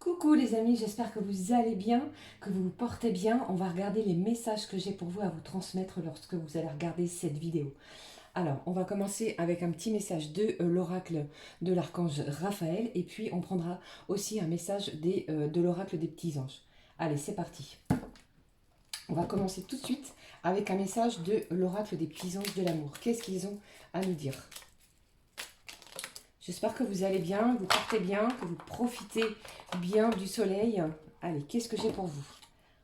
Coucou les amis, j'espère que vous allez bien, que vous vous portez bien. On va regarder les messages que j'ai pour vous à vous transmettre lorsque vous allez regarder cette vidéo. Alors, on va commencer avec un petit message de l'oracle de l'archange Raphaël et puis on prendra aussi un message de l'oracle des petits anges. Allez, c'est parti. On va commencer tout de suite avec un message de l'oracle des petits anges de l'amour. Qu'est-ce qu'ils ont à nous dire ? J'espère que vous allez bien, vous portez bien, que vous profitez bien du soleil. Allez, qu'est-ce que j'ai pour vous?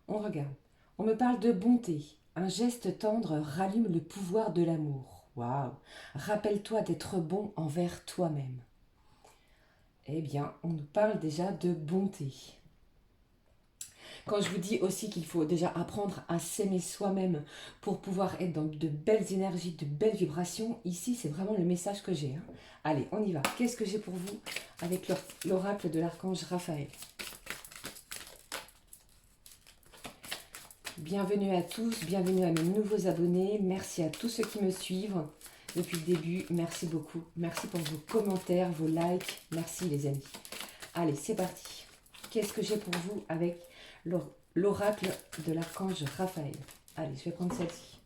On regarde. On me parle de bonté. Un geste tendre rallume le pouvoir de l'amour. Waouh! Rappelle-toi d'être bon envers toi-même. Eh bien, on nous parle déjà de bonté. Quand je vous dis aussi qu'il faut déjà apprendre à s'aimer soi-même pour pouvoir être dans de belles énergies, de belles vibrations, ici c'est vraiment le message que j'ai. Allez, on y va. Qu'est-ce que j'ai pour vous avec l'oracle de l'archange Raphaël? Bienvenue à tous, bienvenue à mes nouveaux abonnés. Merci à tous ceux qui me suivent depuis le début. Merci beaucoup. Merci pour vos commentaires, vos likes. Merci les amis. Allez, c'est parti. Qu'est-ce que j'ai pour vous avec l'oracle de l'archange Raphaël? Allez, je vais prendre celle-ci.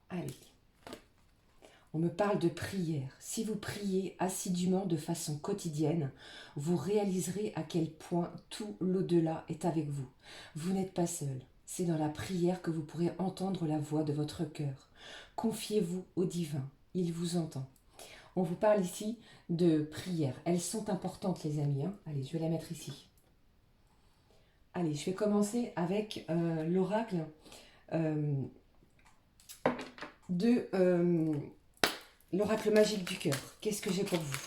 Allez. On me parle de prière. Si vous priez assidûment de façon quotidienne, vous réaliserez à quel point tout l'au-delà est avec vous. Vous n'êtes pas seul. C'est dans la prière que vous pourrez entendre la voix de votre cœur. Confiez-vous au divin. Il vous entend. On vous parle ici de prières. Elles sont importantes les amis. Allez, je vais la mettre ici. Allez, je vais commencer avec l'oracle l'oracle magique du cœur. Qu'est-ce que j'ai pour vous?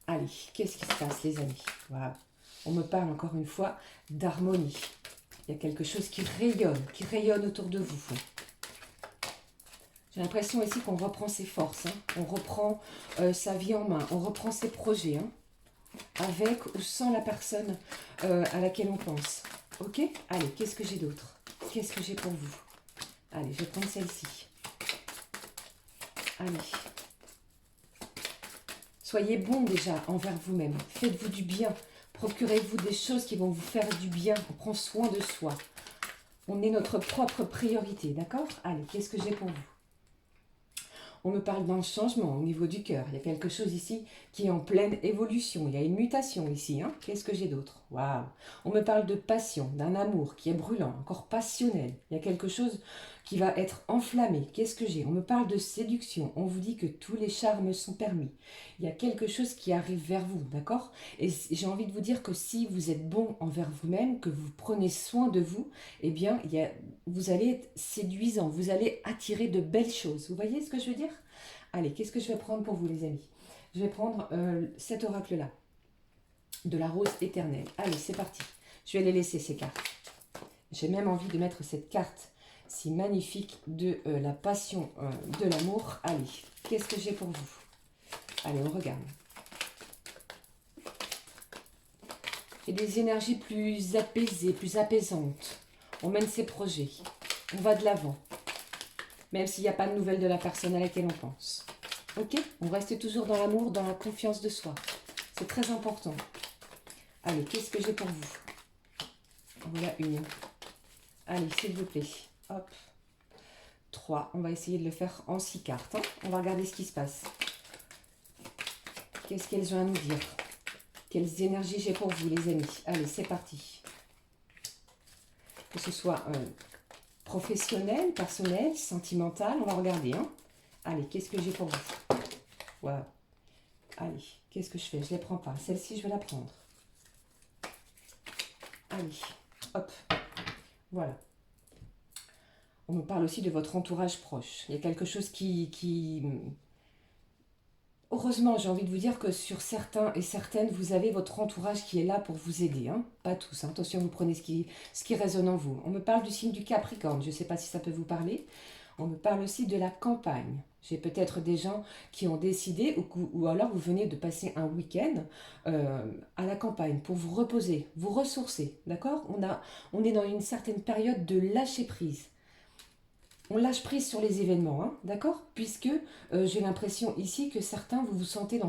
Allez, qu'est-ce qui se passe les amis? Voilà. On me parle encore une fois d'harmonie. Il y a quelque chose qui rayonne autour de vous. J'ai l'impression ici qu'on reprend ses forces. On reprend sa vie en main. On reprend ses projets. Avec ou sans la personne à laquelle on pense. Ok? Allez, qu'est-ce que j'ai d'autre? Qu'est-ce que j'ai pour vous? Allez, je vais prendre celle-ci. Allez. Soyez bon déjà envers vous-même. Faites-vous du bien. Procurez-vous des choses qui vont vous faire du bien. On prend soin de soi. On est notre propre priorité, d'accord? Allez, qu'est-ce que j'ai pour vous? On me parle d'un changement au niveau du cœur. Il y a quelque chose ici qui est en pleine évolution. Il y a une mutation ici. Qu'est-ce que j'ai d'autre? Waouh! On me parle de passion, d'un amour qui est brûlant, encore passionnel. Il y a quelque chose qui va être enflammé. Qu'est-ce que j'ai? On me parle de séduction. On vous dit que tous les charmes sont permis. Il y a quelque chose qui arrive vers vous, d'accord? Et j'ai envie de vous dire que si vous êtes bon envers vous-même, que vous prenez soin de vous, eh bien, vous allez être séduisant, vous allez attirer de belles choses. Vous voyez ce que je veux dire? Allez, qu'est-ce que je vais prendre pour vous les amis? Je vais prendre cet oracle-là, de la rose éternelle. Allez, c'est parti. Je vais les laisser ces cartes. J'ai même envie de mettre cette carte si magnifique de la passion de l'amour. Allez, qu'est-ce que j'ai pour vous? Allez, on regarde. J'ai des énergies plus apaisées, plus apaisantes. On mène ses projets. On va de l'avant. Même s'il n'y a pas de nouvelles de la personne à laquelle on pense. Ok? On reste toujours dans l'amour, dans la confiance de soi. C'est très important. Allez, qu'est-ce que j'ai pour vous? Voilà une. Allez, s'il vous plaît. Hop. 3. On va essayer de le faire en 6 cartes. On va regarder ce qui se passe. Qu'est-ce qu'elles ont à nous dire? Quelles énergies j'ai pour vous, les amis? Allez, c'est parti. Que ce soit professionnel, personnel, sentimental, on va regarder. Allez, qu'est-ce que j'ai pour vous? Wow. Allez, qu'est-ce que je fais? Je ne les prends pas. Celle-ci, je vais la prendre. Allez, hop. Voilà. On me parle aussi de votre entourage proche. Il y a quelque chose qui... Heureusement, j'ai envie de vous dire que sur certains et certaines, vous avez votre entourage qui est là pour vous aider. Pas tous. Attention, vous prenez ce qui résonne en vous. On me parle du signe du Capricorne. Je ne sais pas si ça peut vous parler. On me parle aussi de la campagne. J'ai peut-être des gens qui ont décidé, ou alors vous venez de passer un week-end à la campagne pour vous reposer, vous ressourcer. D'accord? On est dans une certaine période de lâcher prise. on lâche prise sur les événements, hein, d'accord? Puisque j'ai l'impression ici que certains, vous vous sentez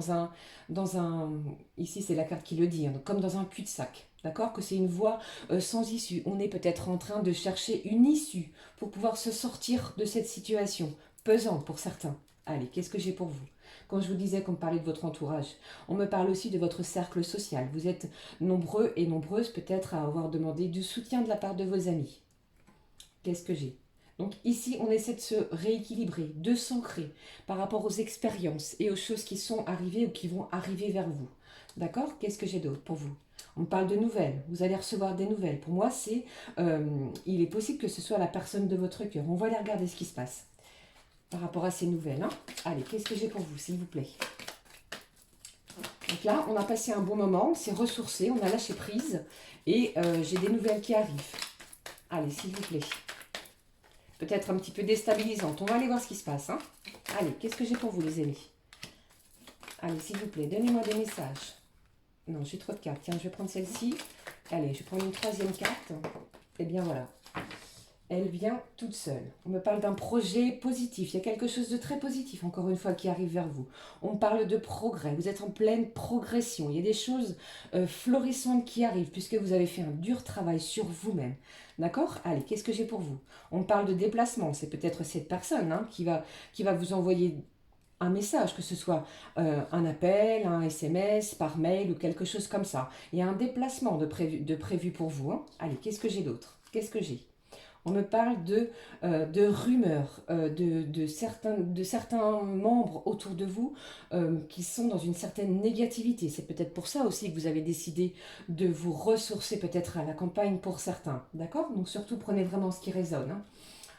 ici c'est la carte qui le dit, hein, comme dans un cul-de-sac, d'accord? Que c'est une voie sans issue. On est peut-être en train de chercher une issue pour pouvoir se sortir de cette situation pesante pour certains. Allez, qu'est-ce que j'ai pour vous? Quand je vous disais qu'on me parlait de votre entourage, on me parle aussi de votre cercle social. Vous êtes nombreux et nombreuses peut-être à avoir demandé du soutien de la part de vos amis. Qu'est-ce que j'ai? Donc ici, on essaie de se rééquilibrer, de s'ancrer par rapport aux expériences et aux choses qui sont arrivées ou qui vont arriver vers vous. D'accord? Qu'est-ce que j'ai d'autre pour vous? On parle de nouvelles. Vous allez recevoir des nouvelles. Pour moi, il est possible que ce soit la personne de votre cœur. On va aller regarder ce qui se passe par rapport à ces nouvelles, hein. Allez, qu'est-ce que j'ai pour vous, s'il vous plaît? Donc là, on a passé un bon moment, on s'est ressourcé, on a lâché prise et j'ai des nouvelles qui arrivent. Allez, s'il vous plaît. Peut-être un petit peu déstabilisante. On va aller voir ce qui se passe, hein. Allez, qu'est-ce que j'ai pour vous, les amis? Allez, s'il vous plaît, donnez-moi des messages. Non, j'ai trop de cartes. Tiens, je vais prendre celle-ci. Allez, je vais prendre une troisième carte. Et bien voilà. Elle vient toute seule. On me parle d'un projet positif. Il y a quelque chose de très positif, encore une fois, qui arrive vers vous. On parle de progrès. Vous êtes en pleine progression. Il y a des choses florissantes qui arrivent, puisque vous avez fait un dur travail sur vous-même. D'accord? Allez, qu'est-ce que j'ai pour vous? On parle de déplacement. C'est peut-être cette personne, hein, qui va vous envoyer un message, que ce soit un appel, un SMS, par mail ou quelque chose comme ça. Il y a un déplacement de prévu pour vous, hein. Allez, qu'est-ce que j'ai d'autre? Qu'est-ce que j'ai? On me parle de rumeurs, de certains membres autour de vous qui sont dans une certaine négativité. C'est peut-être pour ça aussi que vous avez décidé de vous ressourcer peut-être à la campagne pour certains. D'accord? Donc surtout prenez vraiment ce qui résonne, hein.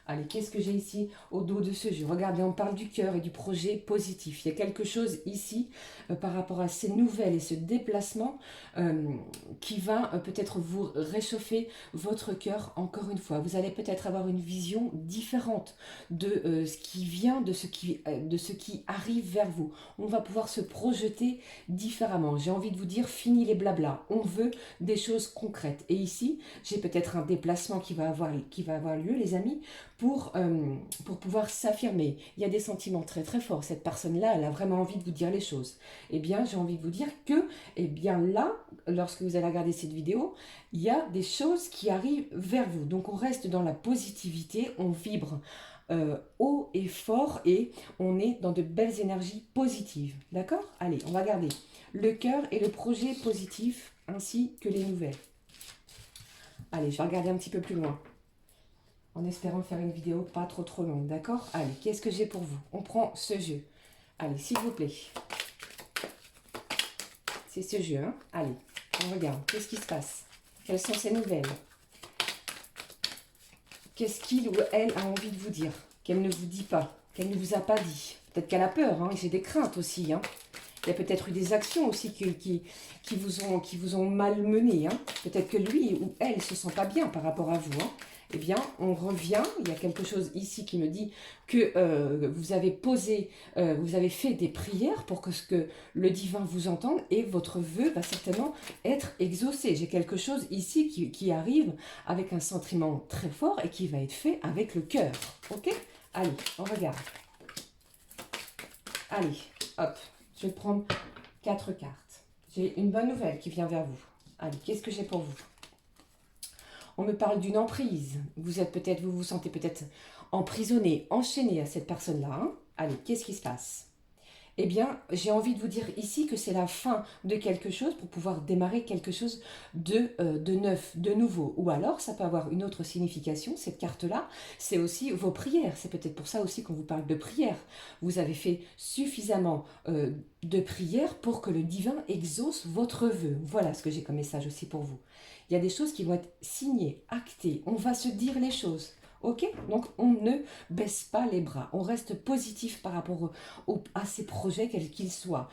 Allez, qu'est-ce que j'ai ici au dos de ce jeu? Regardez, on parle du cœur et du projet positif. Il y a quelque chose ici par rapport à ces nouvelles et ce déplacement qui va peut-être vous réchauffer votre cœur encore une fois. Vous allez peut-être avoir une vision différente de ce qui vient, de ce qui arrive vers vous. On va pouvoir se projeter différemment. J'ai envie de vous dire, fini les blablas. On veut des choses concrètes. Et ici, j'ai peut-être un déplacement qui va avoir lieu, les amis, pour pouvoir s'affirmer. Il y a des sentiments très très forts. Cette personne-là, elle a vraiment envie de vous dire les choses. Eh bien, j'ai envie de vous dire que, eh bien là, lorsque vous allez regarder cette vidéo, il y a des choses qui arrivent vers vous. Donc, on reste dans la positivité, on vibre haut et fort et on est dans de belles énergies positives. D'accord? Allez, on va regarder le cœur et le projet positif ainsi que les nouvelles. Allez, je vais regarder un petit peu plus loin, en espérant faire une vidéo pas trop longue, d'accord? Allez, qu'est-ce que j'ai pour vous? On prend ce jeu. Allez, s'il vous plaît. C'est ce jeu, hein? Allez, on regarde. Qu'est-ce qui se passe? Quelles sont ces nouvelles? Qu'est-ce qu'il ou elle a envie de vous dire? Qu'elle ne vous dit pas, qu'elle ne vous a pas dit. Peut-être qu'elle a peur, hein? J'ai des craintes aussi, hein? Il y a peut-être eu des actions aussi qui vous ont malmené, hein? Peut-être que lui ou elle ne se sent pas bien par rapport à vous, hein? Eh bien, on revient, il y a quelque chose ici qui me dit que vous avez fait des prières pour que le divin vous entende et votre vœu va certainement être exaucé. J'ai quelque chose ici qui arrive avec un sentiment très fort et qui va être fait avec le cœur. Ok? Allez, on regarde. Allez, hop, je vais prendre 4 cartes. J'ai une bonne nouvelle qui vient vers vous. Allez, qu'est-ce que j'ai pour vous? On me parle d'une emprise. Vous vous sentez peut-être emprisonné, enchaîné à cette personne-là, hein? Allez, qu'est-ce qui se passe? Eh bien, j'ai envie de vous dire ici que c'est la fin de quelque chose pour pouvoir démarrer quelque chose de neuf, de nouveau. Ou alors, ça peut avoir une autre signification. Cette carte-là, c'est aussi vos prières. C'est peut-être pour ça aussi qu'on vous parle de prières. Vous avez fait suffisamment de prières pour que le divin exauce votre vœu. Voilà ce que j'ai comme message aussi pour vous. Il y a des choses qui vont être signées, actées. On va se dire les choses. Ok? Donc, on ne baisse pas les bras. On reste positif par rapport à ces projets, quels qu'ils soient,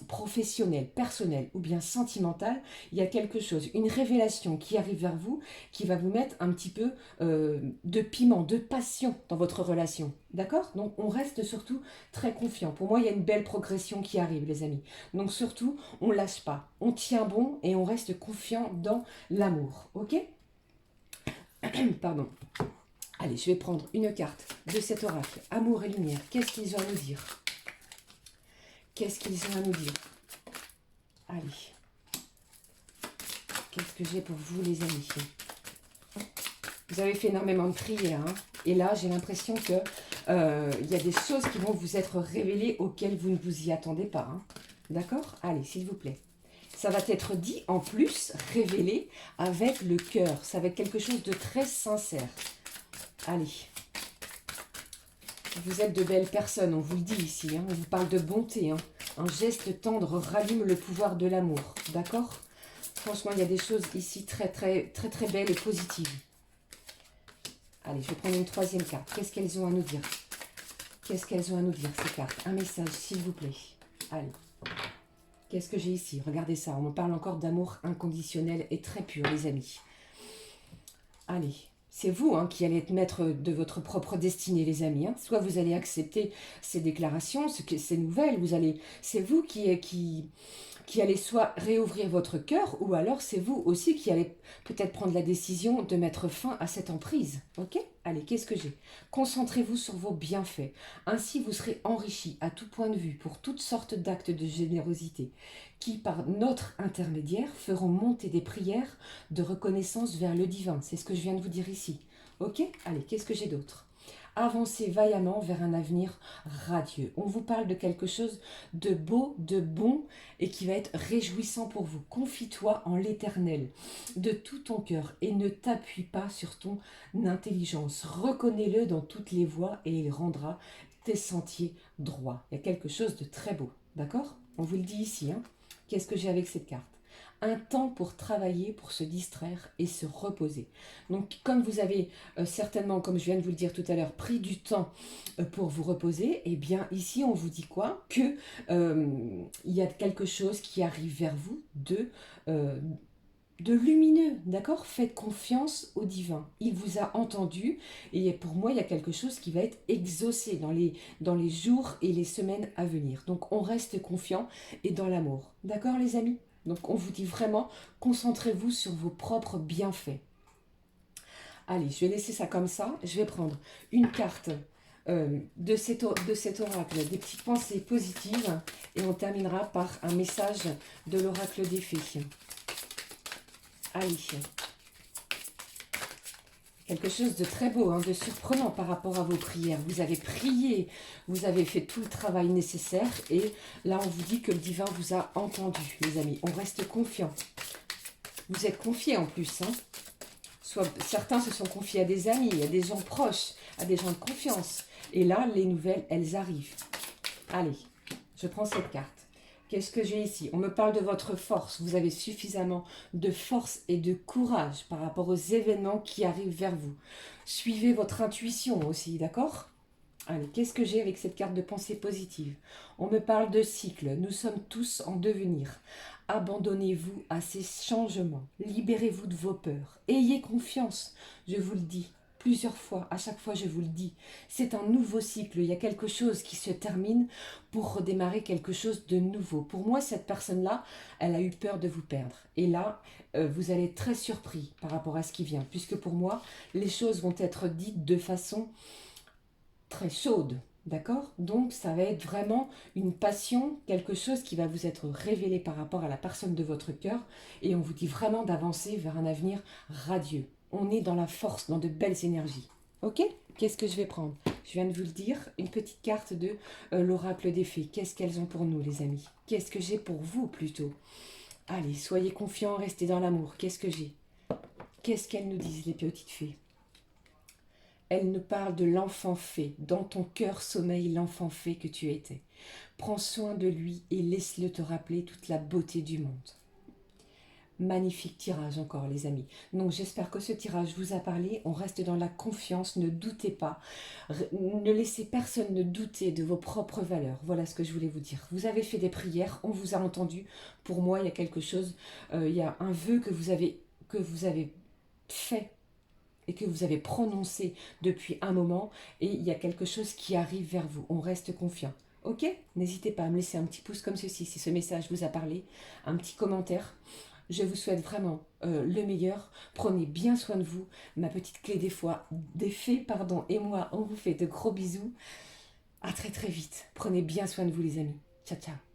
professionnels, personnels ou bien sentimentaux. Il y a quelque chose, une révélation qui arrive vers vous, qui va vous mettre un petit peu de piment, de passion dans votre relation. D'accord? Donc, on reste surtout très confiant. Pour moi, il y a une belle progression qui arrive, les amis. Donc, surtout, on ne lâche pas. On tient bon et on reste confiant dans l'amour. Ok? Pardon. Allez, je vais prendre une carte de cet oracle. Amour et lumière, qu'est-ce qu'ils ont à nous dire? Qu'est-ce qu'ils ont à nous dire? Allez. Qu'est-ce que j'ai pour vous, les amis? Vous avez fait énormément de prières, hein, et là, j'ai l'impression que y a des choses qui vont vous être révélées auxquelles vous ne vous y attendez pas. Hein. D'accord? Allez, s'il vous plaît. Ça va être dit, en plus, révélé avec le cœur. Ça va être quelque chose de très sincère. Allez. Vous êtes de belles personnes, on vous le dit ici. Hein, on vous parle de bonté. Hein. Un geste tendre rallume le pouvoir de l'amour. D'accord? Franchement, il y a des choses ici très belles et positives. Allez, je vais prendre une troisième carte. Qu'est-ce qu'elles ont à nous dire? Qu'est-ce qu'elles ont à nous dire, ces cartes? Un message, s'il vous plaît. Allez. Qu'est-ce que j'ai ici? Regardez ça. On me parle encore d'amour inconditionnel et très pur, les amis. Allez. C'est vous hein, qui allez être maître de votre propre destinée, les amis. Hein. Soit vous allez accepter ces déclarations, ces nouvelles. C'est vous qui allez soit réouvrir votre cœur, ou alors c'est vous aussi qui allez peut-être prendre la décision de mettre fin à cette emprise. Ok? Allez, qu'est-ce que j'ai? Concentrez-vous sur vos bienfaits. Ainsi, vous serez enrichis à tout point de vue pour toutes sortes d'actes de générosité qui, par notre intermédiaire, feront monter des prières de reconnaissance vers le divin. C'est ce que je viens de vous dire ici. Ok? Allez, qu'est-ce que j'ai d'autre? Avancez vaillamment vers un avenir radieux. On vous parle de quelque chose de beau, de bon et qui va être réjouissant pour vous. Confie-toi en l'Éternel de tout ton cœur et ne t'appuie pas sur ton intelligence. Reconnais-le dans toutes les voies et il rendra tes sentiers droits. Il y a quelque chose de très beau, d'accord? On vous le dit ici. Hein. Qu'est-ce que j'ai avec cette carte? Un temps pour travailler, pour se distraire et se reposer. Donc, comme vous avez certainement, comme je viens de vous le dire tout à l'heure, pris du temps pour vous reposer, eh bien, ici, on vous dit quoi? Que il y a quelque chose qui arrive vers vous de lumineux, d'accord? Faites confiance au divin. Il vous a entendu et pour moi, il y a quelque chose qui va être exaucé dans les jours et les semaines à venir. Donc, on reste confiant et dans l'amour. D'accord, les amis? Donc, on vous dit vraiment, concentrez-vous sur vos propres bienfaits. Allez, je vais laisser ça comme ça. Je vais prendre une carte de cet oracle, des petites pensées positives. Et on terminera par un message de l'oracle des fées. Allez. Quelque chose de très beau, hein, de surprenant par rapport à vos prières. Vous avez prié, vous avez fait tout le travail nécessaire et là on vous dit que le divin vous a entendu, les amis. On reste confiant. Vous êtes confiés en plus. Hein. Certains se sont confiés à des amis, à des gens proches, à des gens de confiance. Et là, les nouvelles, elles arrivent. Allez, je prends cette carte. Qu'est-ce que j'ai ici? On me parle de votre force. Vous avez suffisamment de force et de courage par rapport aux événements qui arrivent vers vous. Suivez votre intuition aussi, d'accord? Allez, qu'est-ce que j'ai avec cette carte de pensée positive? On me parle de cycle. Nous sommes tous en devenir. Abandonnez-vous à ces changements. Libérez-vous de vos peurs. Ayez confiance, je vous le dis. Plusieurs fois, à chaque fois je vous le dis, c'est un nouveau cycle, il y a quelque chose qui se termine pour redémarrer quelque chose de nouveau. Pour moi, cette personne-là, elle a eu peur de vous perdre. Et là, vous allez être très surpris par rapport à ce qui vient, puisque pour moi, les choses vont être dites de façon très chaude, d'accord? Donc, ça va être vraiment une passion, quelque chose qui va vous être révélé par rapport à la personne de votre cœur, et on vous dit vraiment d'avancer vers un avenir radieux. On est dans la force, dans de belles énergies. Ok? Qu'est-ce que je vais prendre? Je viens de vous le dire, une petite carte de l'oracle des fées. Qu'est-ce qu'elles ont pour nous, les amis? Qu'est-ce que j'ai pour vous, plutôt? Allez, soyez confiants, restez dans l'amour. Qu'est-ce que j'ai? Qu'est-ce qu'elles nous disent, les petites fées? Elles nous parlent de l'enfant fée. Dans ton cœur sommeille l'enfant fée que tu étais. Prends soin de lui et laisse-le te rappeler toute la beauté du monde. Magnifique tirage encore, les amis. Donc j'espère que ce tirage vous a parlé. On reste dans la confiance, ne doutez pas. Ne laissez personne ne douter de vos propres valeurs. Voilà ce que je voulais vous dire. Vous avez fait des prières, on vous a entendu. Pour moi, il y a quelque chose, il y a un vœu que vous avez fait et que vous avez prononcé depuis un moment. Et il y a quelque chose qui arrive vers vous. On reste confiant. Ok? N'hésitez pas à me laisser un petit pouce comme ceci si ce message vous a parlé. Un petit commentaire. Je vous souhaite vraiment le meilleur. Prenez bien soin de vous. Ma petite clé des fées, pardon, et moi, on vous fait de gros bisous. À très très vite. Prenez bien soin de vous les amis. Ciao, ciao.